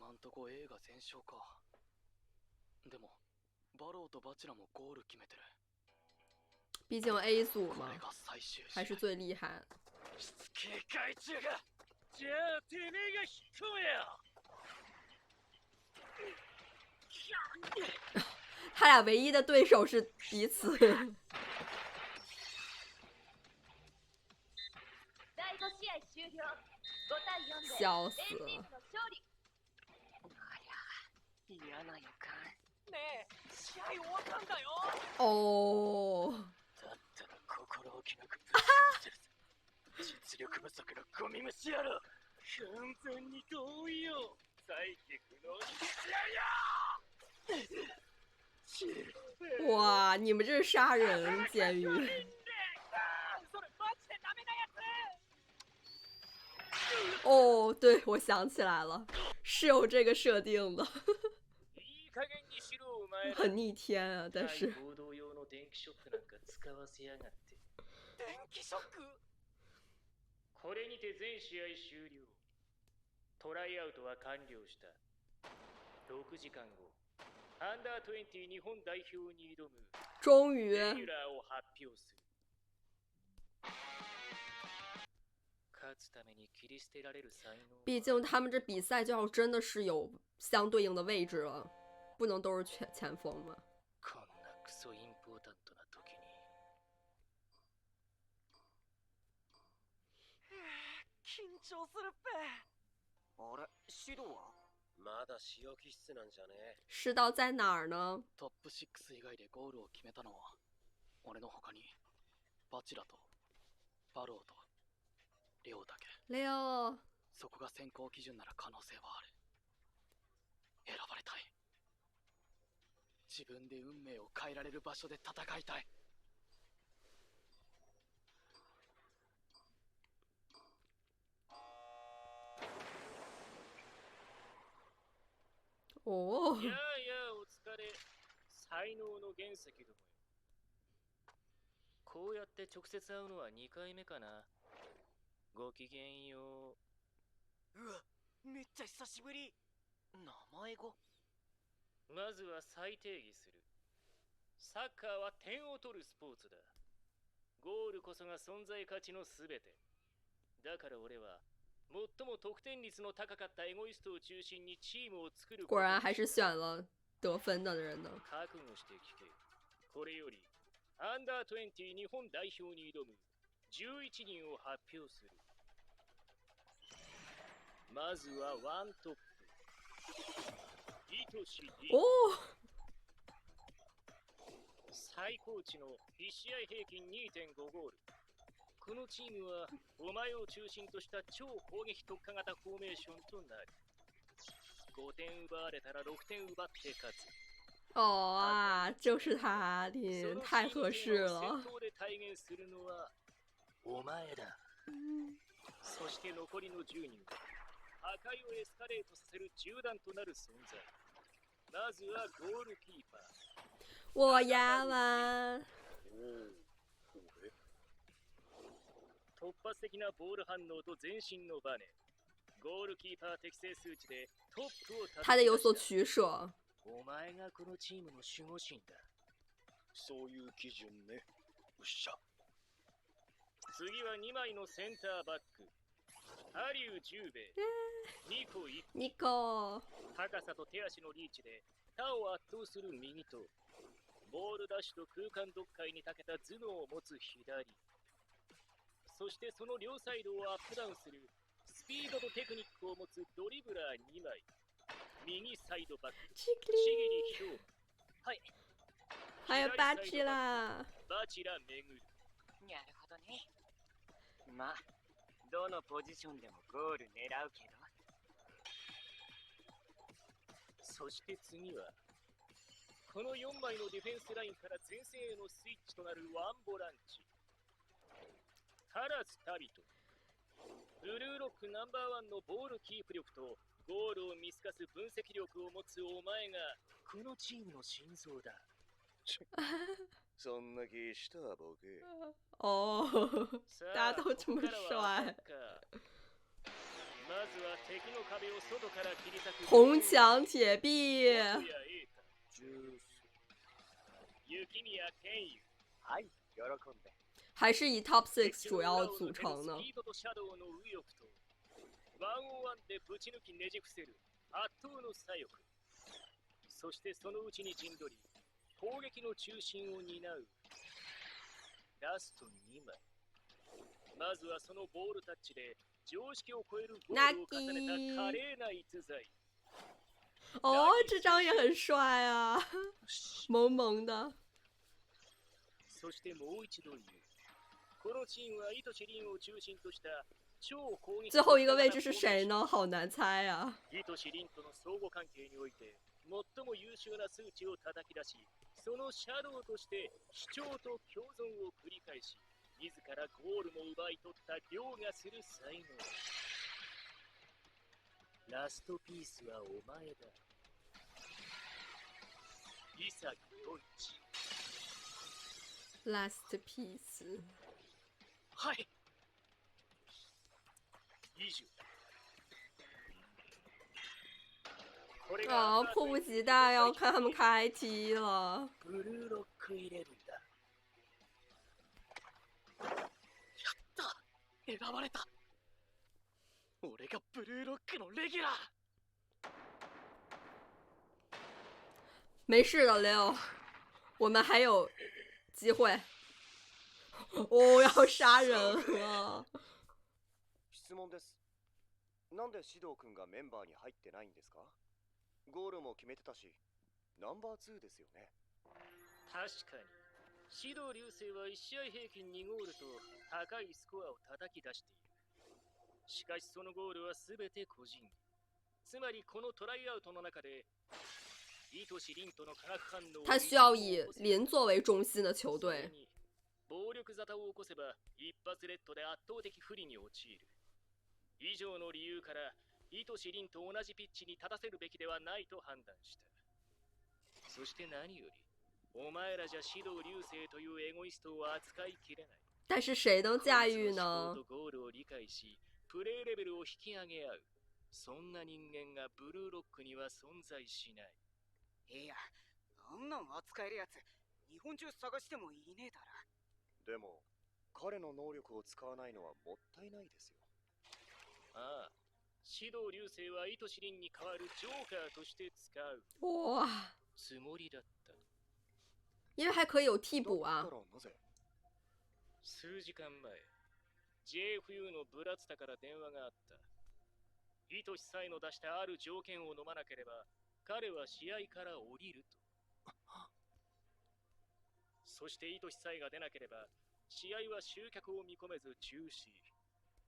今んとこ A が全勝か。でもバローとバチラもゴール決めてる。毕竟 A 组嘛これが最終还是最厉害。警戒中が。じゃあてめえが引っ込めよ。他俩唯一的对手是彼此。笑死了。嫌な予感。ねえ、試合終わったんだよ。哦。だったら心置きなくぶちかませるぜ。実力不足のゴミ虫野郎。完全に遠いよ。再起不能にしてやるよ。哇，你们这是杀人监狱。哦，对，我想起来了，是有这个设定的。很逆天啊，但是。これにて全試合終了。トライアウトは完了した。6時間後、アンダー20日本代表に挑む终于。レギュラーを発表する。勝つために切り捨てられる才能。毕竟他们这比赛就要真的是有相对应的位置了，不能都是前锋嘛。こんなクソインポータントな時に。緊張するっぺ。あれ、指導はまだ試用気質なんじゃね。世道在哪儿呢？トップ6以外でゴールを決めたのは俺の他にバチラとバローとリョウだけ。レオ。そこが選考基準なら可能性はある。選ばれたい。自分で運命を変えられる場所で戦いたい。おお。やあやあお疲れ。才能の原石どもよ。こうやって直接会うのは2回目かな。ごきげんよう。うわ、めっちゃ久しぶり。名前が。まずは再定義する。サッカーは点を取るスポーツだ。ゴールこそが存在価値のすべて。だから俺は最も得点率の高かったエゴイストを中心にチームを作る。果然还是选了得分的人呢。覚悟して聞け。これよりアンダー20日本代表に挑む11人を発表する。まずはワントップ。愛しい。おお。最高値の1試合平均 2.5 ゴール。このチームはお前を中心とした超攻撃特化型フォーメーションとなる。5点奪われたら6点奪って勝つ。哦啊，就是他，林太合适了。戦闘で体現するのはお前だ。そして残りの10人は破壊をエスカレートさせる銃弾となる存在。まずはゴールキーパー。我牙完。突発的なボール反応と全身のバネ。ゴールキーパー適正数値でトップを立て。他得有所取捨。お前がこのチームの守護神だ。そういう基準ね。よっしゃ。次は2枚のセンターバック。ハリュー10兵衛。ニコ1。ニコ。高さと手足のリーチで他を圧倒する右と、ボールダッシュと空間読解に長けた頭脳を持つ左。そしてその両サイドをアップダウンするスピードとテクニックを持つドリブラー2枚。右サイドバック。チギリヒョウ。はい。还有バチラ。バチラ巡る。なるほどね。まあ、どのポジションでもゴール狙うけど。そして次はこの4枚のディフェンスラインから前線へのスイッチとなるワンボランチ。カラスタビト。ブルーロックナンバーワンのボールキープ力とゴールを見透かす分析力を持つお前がこのチームの心臓だ。そんな気したボケ。哦，大家都这么帅。まずは敵の壁を外から切り裂く红墙铁壁，雪宮剣友。はい、喜んで。还是以 Top 6主要组成呢ス。ピードとシャドウの右翼と101でぶち抜きねじ伏せる圧倒の左翼。そしてそのうちに陣取り、攻撃の中心を担うラスト2枚。まずはそのボールタッチで常識を超えるゴールを重ねた華麗な逸材。哦，这张也很帅啊，萌萌的。そしてもう一度言う。このチームは糸師凛を中心とした超攻撃。最后一个位置是谁呢？好难猜啊。糸師凛との相互関係において最も優秀な数値を叩き出し、そのシャドウとして主張と共存を繰り返し、自らゴールも奪い取った凌駕する才能。ラストピースはお前だ。潔ドイチ。Last piece。はい。以上。啊，迫不及待要看他们开踢了。ブルーロックイレブンだ。やった、選ばれた。俺がブルーロックのレギュラー。没事的，Leo，我们还有机会。哦，要杀人了。質問です。なんでシドウ君がメンバーに入ってないんですか？ゴールも決めてたし、ナンバー2ですよね。確かに。指導流星は1試合平均2ゴールと高いスコアを叩き出している。しかしそのゴールは全て個人技。つまりこのトライアウトの中で、糸師凛との化学反応を他需要以林作为中心的球队。暴力沙汰を起こせば一発レッドで圧倒的不利に陥る。以上の理由から糸師凛と同じピッチに立たせるべきではないと判断した。そして何よりお前らじゃ指導流星というエゴイストを扱いきれない。但是谁能驾驭呢？ゴールを理解し、プレーレベルを引き上げ合う。そんな人間がブルーロックには存在しない。いや、あんなん扱えるやつ、日本中探してもいねえだろ。でも、彼の能力を使わないのはもったいないですよ。ああ、指導流星は糸師凛に代わるジョーカーとして使う。哇，つもりだった。因为还可以有替补啊。数時間前、JFU のブラツタから電話があった。糸師さえの出したある条件を飲まなければ、彼は試合から降りると。そして糸師さえが出なければ、試合は集客を見込めず中止。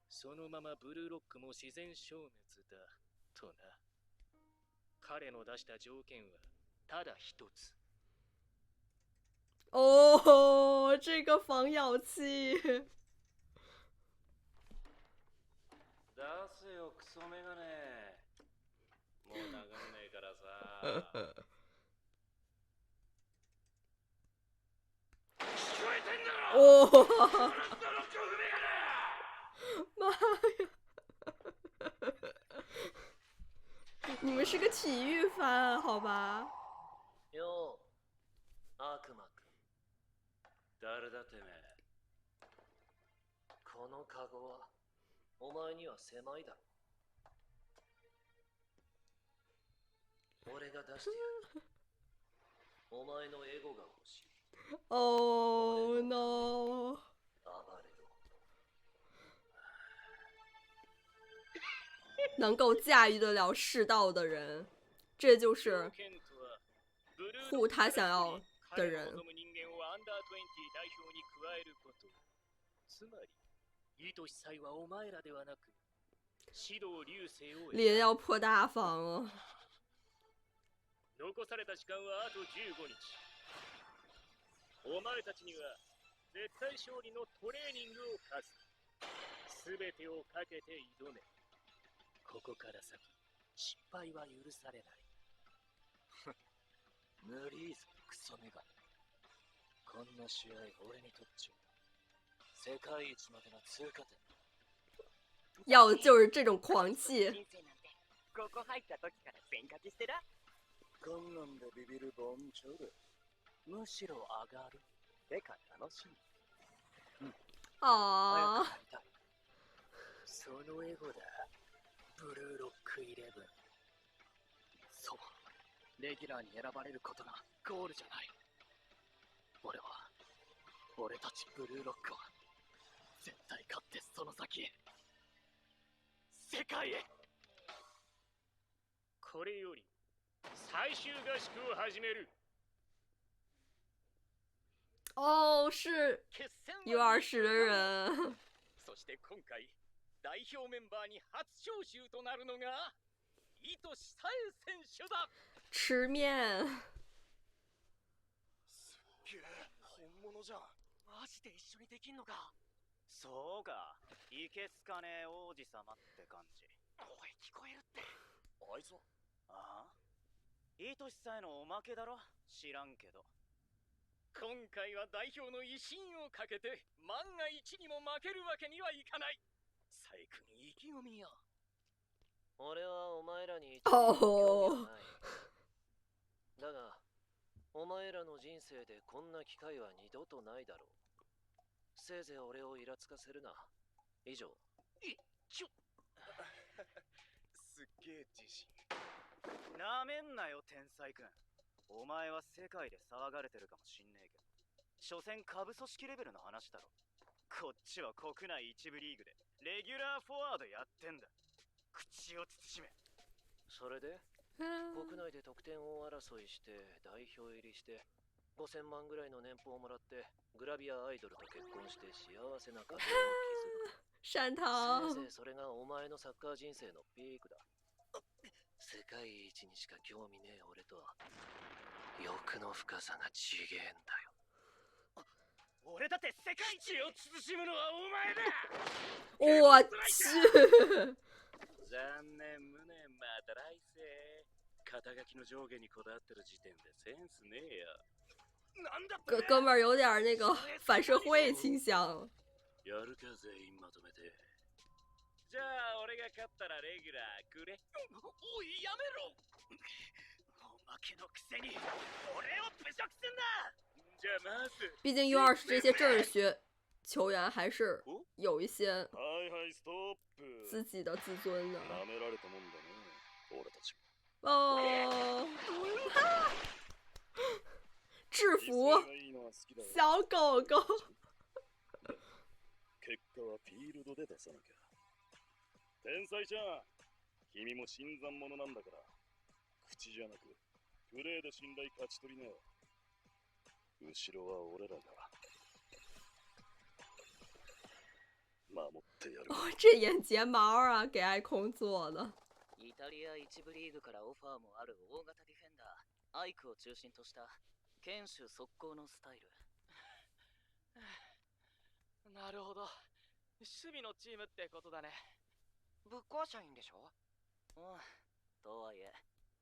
そのままブルーロックも自然消滅だ、とな。彼の出した条件は、ただ一つ。哦，这个防咬器。出せよクソメガネ。もう流んねえからさ。聞こえてんだろ。哦，妈呀！你们是个体育番，好吧？よう、悪魔くん。誰だてめえ。このカゴは、お前には狭いだろ。俺が出してやる。お前のエゴが欲しい。Oh no！能够驾驭得了世道的人，这就是护他想要的人。林要破大防了。残された時間はあと15日。お前たちには絶対勝利のトレーニングを課す。すべてをかけて挑め。ここから先、失敗は許されない。無理ぞ、クソメガネ。こんな試合、俺にとっちゃ世界一までの通過点。要的就是这种狂气。人生なんてここ入った時から全書きしてら。こんなんでビビるボンちょる。むしろ上がる。てか楽しい。啊，そのエゴだ。ブルーロックイレブン。そう。レギュラーに選ばれることがゴールじゃない。俺たちブルーロックは絶対勝ってその先へ。世界へ。これより最終合宿を始める。哦，是決戦はU20的人。そして今回代表メンバーに初招集となるのが糸久江選手だ。吃面。すっげえ本物じゃん。マジで一緒にできんのか。そうか、いけすかねえ王子様って感じ。おい、聞こえるって。あいつはああ、いとしさえのおまけだろ。知らんけど。今回は代表の威信をかけて万が一にも負けるわけにはいかない。佐伯君意気込みよ。俺はお前らにおーだが、お前らの人生でこんな機会は二度とないだろう。せいぜい俺をイラつかせるな。以上。すっげえ自信。なめんなよ天才くん。お前は世界で騒がれてるかもしんねえけど、所詮下部組織レベルの話だろ。こっちは国内一部リーグでレギュラーフォワードやってんだ。口を慎め。それで国内で得点王争いして代表入りして5000万ぐらいの年俸をもらってグラビアアイドルと結婚して幸せな家庭を山築桃く。せいぜいそれがお前のサッカー人生のピークだ。世界一にしか興味ねえ俺と欲の深さが違えんだよ。俺だって世界一を慎むのはお前だ。我去，残念無念、また来世。肩書きの上下にこだわってる時点でセンスねえよ。なんだって哥们儿有点那个反社会倾向。やるか全員まとめて。じゃあ俺が勝ったらレギュラーくれ。おい、やめろ。おまけのくせに俺を侮辱すんな。じゃあまず毕竟 U20这些政治学球员还是有一些はいはいストップ。自己的自尊的。舐められたもんだね。俺たちも。哦，制服威勢がいいのは好きだよ。小狗狗。結果はフィールドで出さなきゃ。天才じゃん。君も新参者なんだから。口じゃなく、プレーで信頼勝ち取りな。後ろは俺らが。守ってやる。哦，这眼睫毛啊，给爱空做的。イタリア一部リーグからオファーもある大型ディフェンダーアイクを中心とした堅守速攻のスタイル。なるほど。守備のチームってことだね。ぶっ壊しゃいいんでしょ。うん。とはいえ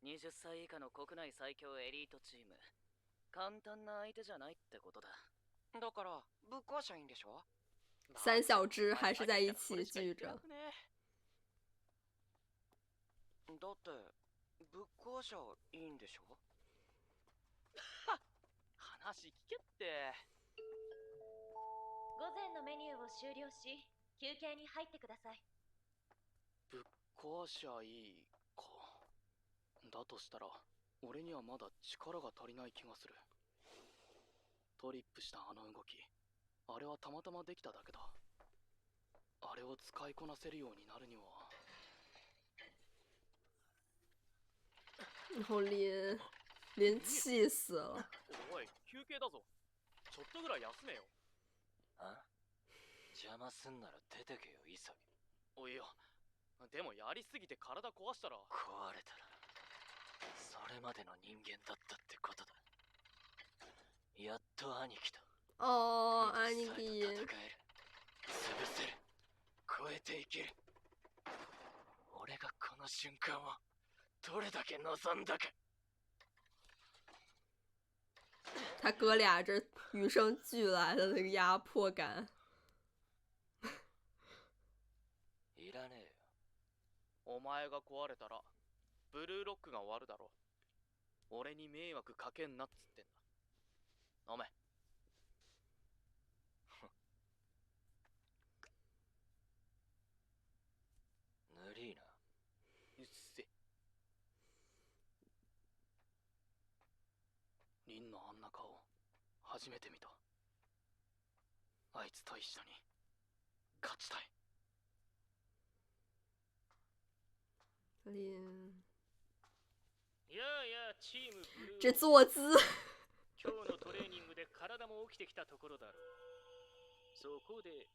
20歳以下の国内最強エリートチーム、簡単な相手じゃないってことだ。だからぶっ壊しゃいいんでしょ。三小只还是在一起聚着。だってぶっ壊しゃいいんでしょ。話聞けって。午前のメニューを終了し休憩に入ってください。ぶっ壊しゃいいか。だとしたら俺にはまだ力が足りない気がする。トリップしたあの動き、あれはたまたまできただけだ。あれを使いこなせるようになるには。然后林气死了。おい、休憩だぞ。ちょっとぐらい休めよ。あ？邪魔すんなら出てけよ、潔。おいよ、でもやりすぎて体壊したら。壊れたらそれまでの人間だったってことだ。やっと兄貴と哦，安妮戦え迪。る。潰せる。超えていける。俺がこの瞬間をどれだけ望んだか。他哥俩这与生俱来的那个压迫感。いいらねえよ。お前が壊れたらブルーロックが終わるだろ。俺に迷惑かけんなっつってんだ。飲め。ぬりーな。うっせ。リンのあんな顔初めて見た。あいつと一緒に勝ちたい。林，やあやあ、チームブルー。这坐姿，今日のトレーニングで体も起きてきたところだろう。そこで、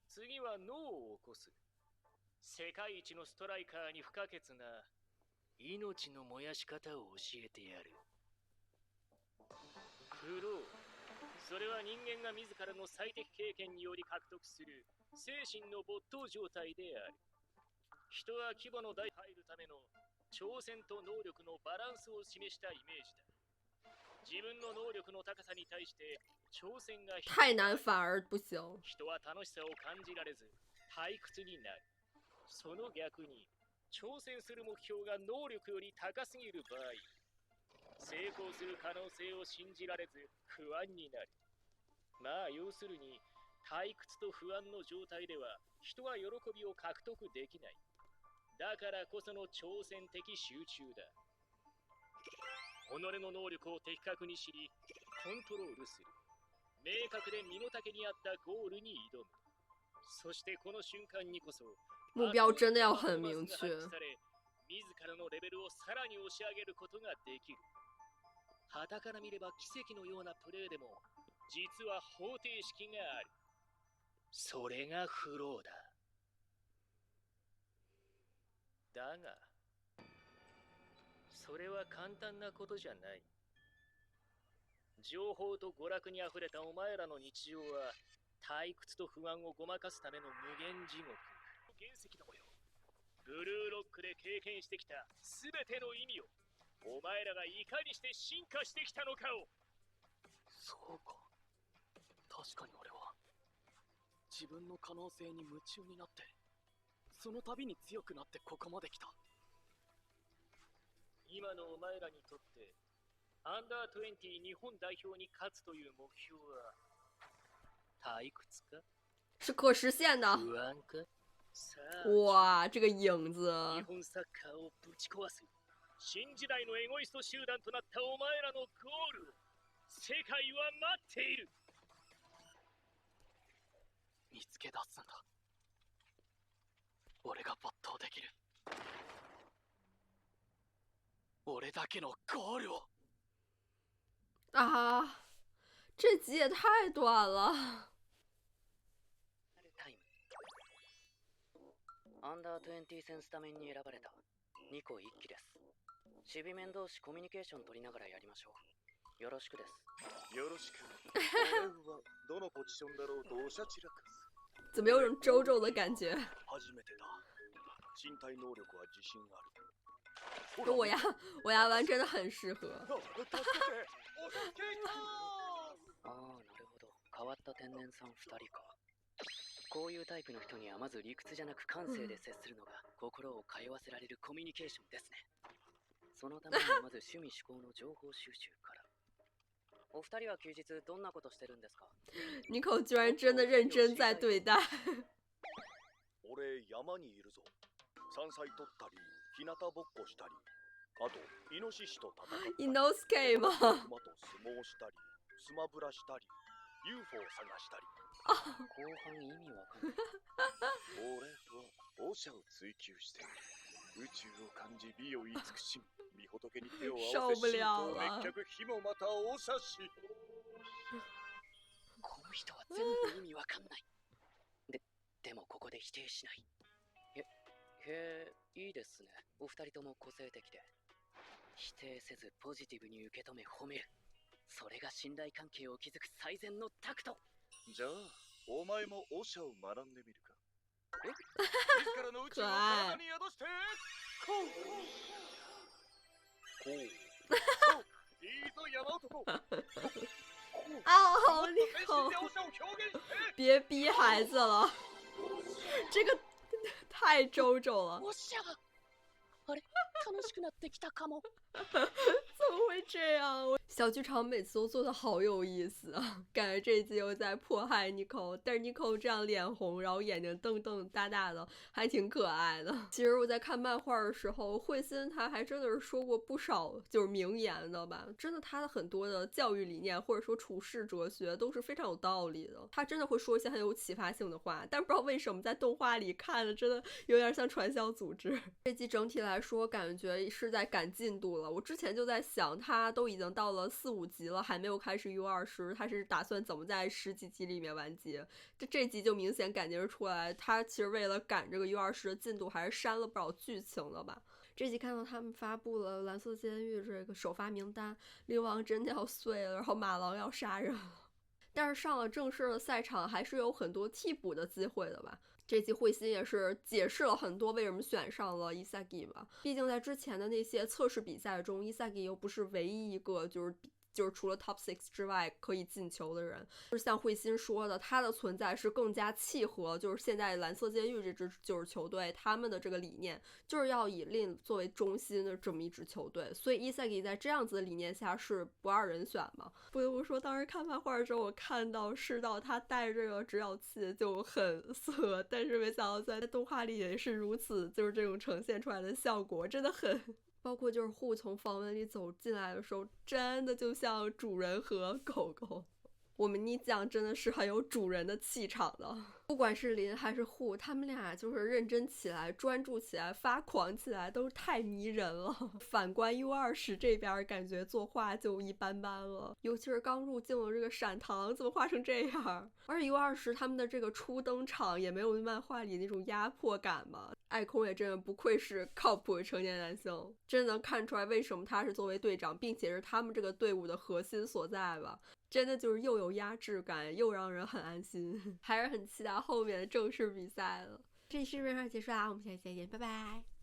次は脳を起こす。世界一のストライカーに不可欠な命の燃やし方を教えてやる。クロー。それは人間が自らの最適経験により獲得する精神の没頭状態である。人は規模の大入るための挑戦と能力のバランスを示したイメージだ。自分の能力の高さに対して挑戦が太难反而不行。人は楽しさを感じられず退屈になる。その逆に挑戦する目標が能力より高すぎる場合、成功する可能性を信じられず不安になる。まあ要するに退屈と不安の状態では人は喜びを獲得できない。だからこその挑戦的集中だ。己の能力を的確に知りコントロールする。明確で身の丈に合ったゴールに挑む。そしてこの瞬間にこそ目标真的要很明确。自らのレベルをさらに押し上げることができる。傍から見れば奇跡のようなプレーでも実は方程式がある。それがフローだ。だがそれは簡単なことじゃない。情報と娯楽にあふれたお前らの日常は退屈と不安をごまかすための無限地獄。原石どもよ。ブルーロックで経験してきた全ての意味をお前らがいかにして進化してきたのかを。そうか。確かに俺は自分の可能性に夢中になってその度に強くなってここまで来た。今のお前らにとってアンダー20日本代表に勝つという目標は退屈か是可实现的。不安か。さあ哇，这个影子，日本サッカーをぶち壊す新時代のエゴイスト集団となったお前らのゴールを世界は待っている。見つけ出すんだ。俺が没頭できる俺だけのゴールを。啊，这集也太短了。タイム。アンダー20戦スタメンに選ばれた2個1期です。守備面同士コミュニケーション取りながらやりましょう。よろしくです。よろしく。俺はどのポジションだろうとおしゃちらかす。怎么有种周周的感觉？初めてだ。身体能力は自信ある。跟我牙湾真的很适合。ああ、なるほど。変わった天然さん2人か。こういうタイプの人にはまず理屈じゃなく感性で接するのが心を通わせられるコミュニケーションですね。そのためにはまず趣味嗜好の情報収集から。お二人は休日どんなことしてるんですか？妮可居然真的认真在对待。俺山にいるぞ。山菜取ったり、日向ぼっこしたり、あとイノシシと戦ったり、イノスケ吗？馬と相撲したり、スマブラしたり、UFO 探したり。後半意味わかんない。俺はオシャを追求している。宇宙を感じ美を慈しみ、御仏に手を合わせ信仰滅却火もまたおしゃし。この人は全部意味わかんない。でもここで否定しない。へえ、いいですね。お二人とも個性的で。否定せずポジティブに受け止め褒める。それが信頼関係を築く最善のタクト。じゃあ、お前もオシャを学んでみるか。自らの宇宙を体に宿して、こういいぞ山男。啊，妮可，别逼孩子了，这个太周周了。おっしゃ。あれ、楽しくなってきたかも。怎么会这样？小剧场每次都做的好有意思啊，感觉这一集又在迫害妮蔻，但是妮蔻这样脸红，然后眼睛瞪瞪大大的，还挺可爱的。其实我在看漫画的时候，惠心他还真的是说过不少就是名言的吧，真的他的很多的教育理念或者说处世哲学都是非常有道理的，他真的会说一些很有启发性的话，但不知道为什么在动画里看的真的有点像传销组织。这集整体来说感觉是在赶进度了，我之前就在想他都已经到了4、5集了，还没有开始 U20， 他是打算怎么在10几集里面完结？这集就明显感觉出来，他其实为了赶这个 U20 的进度，还是删了不少剧情了吧。这集看到他们发布了蓝色监狱这个首发名单，灵王真的要碎了，然后马狼要杀人了。但是上了正式的赛场，还是有很多替补的机会的吧。这集惠心也是解释了很多为什么选上了伊萨吉吧，毕竟在之前的那些测试比赛中，伊萨吉又不是唯一一个就是除了 Top 6之外可以进球的人，就是像惠心说的，他的存在是更加契合就是现在蓝色监狱这支就是球队他们的这个理念，就是要以 Lin 作为中心的这么一支球队，所以伊萨吉在这样子的理念下是不二人选嘛。不得不说当时看漫画的时候，我看到世道他带着这个直角器就很色，但是没想到在动画里也是如此，就是这种呈现出来的效果真的很包括就是户从房门里走进来的时候，真的就像主人和狗狗。我们妮酱真的是很有主人的气场的，不管是林还是户，他们俩就是认真起来、专注起来、发狂起来，都是太迷人了。反观 U20 这边，感觉作画就一般般了，尤其是刚入境的这个闪堂，怎么画成这样？而且 U20 他们的这个初登场也没有漫画里那种压迫感嘛。艾空也真的不愧是靠谱的成年男性，真能看出来为什么他是作为队长，并且是他们这个队伍的核心所在吧。真的就是又有压制感，又让人很安心，还是很期待后面的正式比赛了。这期视频上结束啦，我们下期再见，拜拜。